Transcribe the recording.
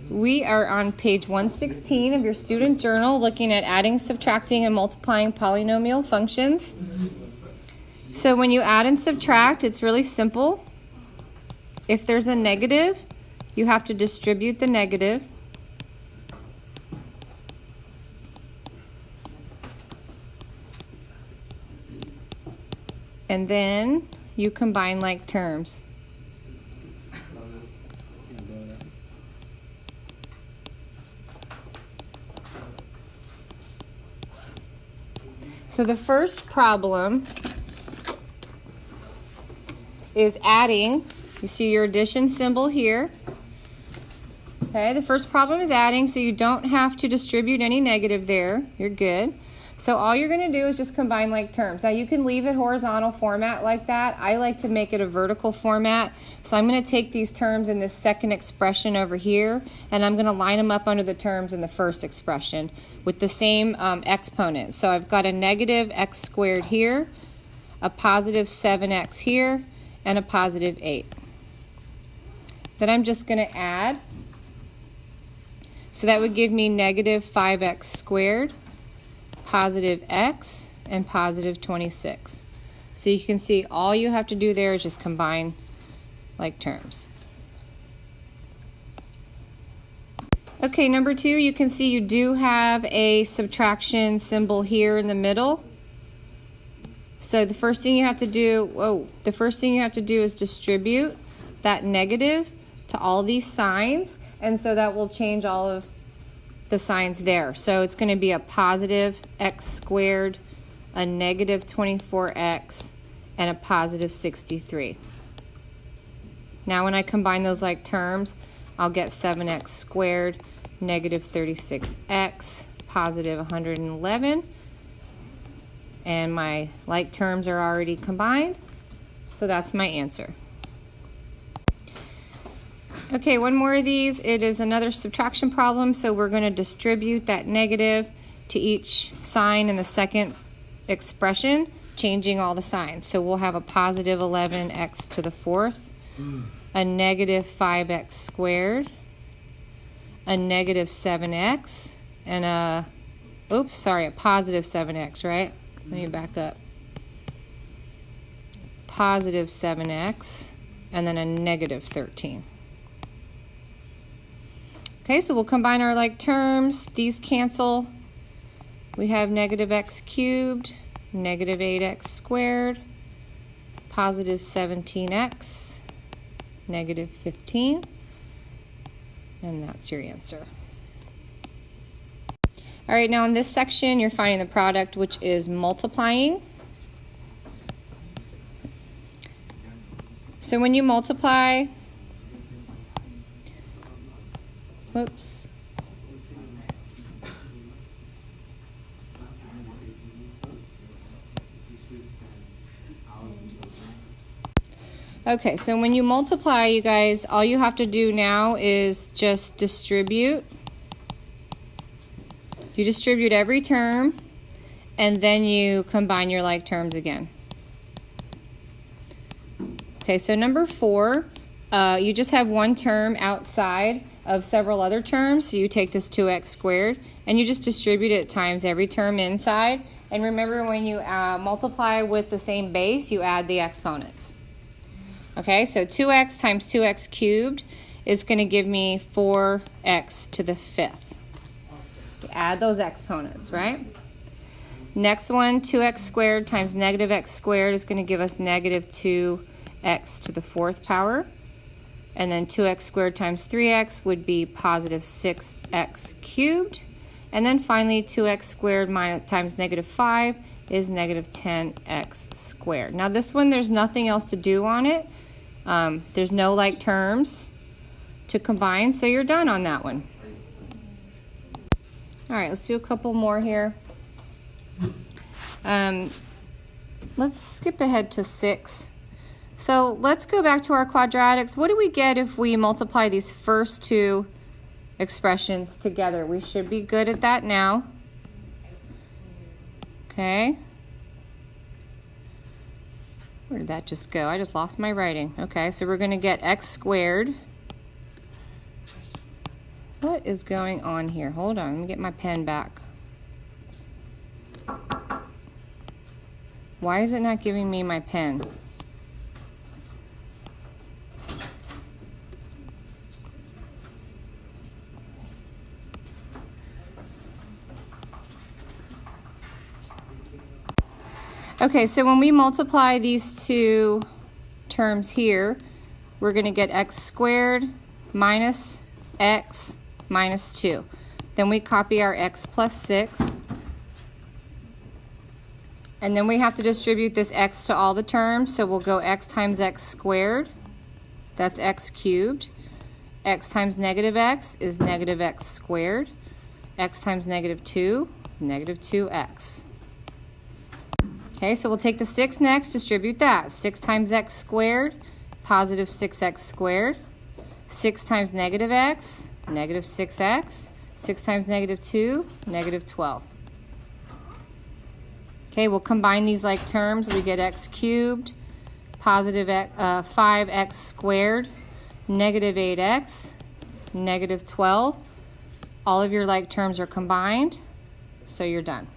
We are on page 116 of your student journal looking at adding, subtracting, and multiplying polynomial functions. So when you add and subtract, it's really simple. If there's a negative, you have to distribute the negative. And then you combine like terms. So the first problem is adding. You see your addition symbol here. Okay, the first problem is adding, so you don't have to distribute any negative there. You're good. So all you're going to do is just combine like terms. Now you can leave it horizontal format like that. I like to make it a vertical format. So I'm going to take these terms in this second expression over here, and I'm going to line them up under the terms in the first expression with the same exponent. So I've got a negative x squared here, a positive 7x here, and a positive 8. Then I'm just going to add. So that would give me negative 5x squared, positive x, and positive 26. So you can see all you have to do there is just combine like terms. Okay, number 2, you can see you do have a subtraction symbol here in the middle. So the first thing you have to do, is distribute that negative to all these signs, and so that will change all of the signs there. So it's going to be a positive x squared, a negative 24x, and a positive 63. Now when I combine those like terms, I'll get 7x squared, negative 36x, positive 111. And my like terms are already combined, so that's my answer. Okay, one more of these. It is another subtraction problem, so we're going to distribute that negative to each sign in the second expression, changing all the signs. So we'll have a positive 11x to the fourth, a negative 5x squared, a negative 7x, and a positive 7x, right? Let me back up. Positive 7x, and then a negative 13. Okay, so we'll combine our like terms. These cancel. We have negative x cubed, negative 8x squared, positive 17x, negative 15, and that's your answer. All right, now in this section, you're finding the product, which is multiplying. So when you multiply, whoops. Okay, so when you multiply, you guys, all you have to do now is just distribute. You distribute every term, and then you combine your like terms again. Okay, so number 4, you just have one term outside of several other terms, so you take this 2x squared, and you just distribute it times every term inside. And remember, when you multiply with the same base, you add the exponents. Okay, so 2x times 2x cubed is going to give me 4x to the 5th. Add those exponents, right? Next one, 2x squared times negative x squared is going to give us negative 2x to the 4th power. And then 2x squared times 3x would be positive 6x cubed. And then finally, 2x squared times negative 5 is negative 10x squared. Now this one, there's nothing else to do on it. There's no like terms to combine, so you're done on that one. All right, let's do a couple more here. Let's skip ahead to 6. So let's go back to our quadratics. What do we get if we multiply these first two expressions together? We should be good at that now. Okay. Where did that just go? I just lost my writing. Okay, so we're going to get x squared What is going on here? Hold on, let me get my pen back. Why is it not giving me my pen? Okay, so when we multiply these two terms here, we're going to get x squared minus x minus 2. Then we copy our x plus 6. And then we have to distribute this x to all the terms, so we'll go x times x squared. That's x cubed. X times negative x is negative x squared. X times negative 2, negative 2x. Okay, so we'll take the 6 next, distribute that. 6 times x squared, positive 6x squared. 6 times negative x, negative 6x. 6 times negative 2, negative 12. Okay, we'll combine these like terms. We get x cubed, positive 5x squared, negative 8x, negative 12. All of your like terms are combined, so you're done.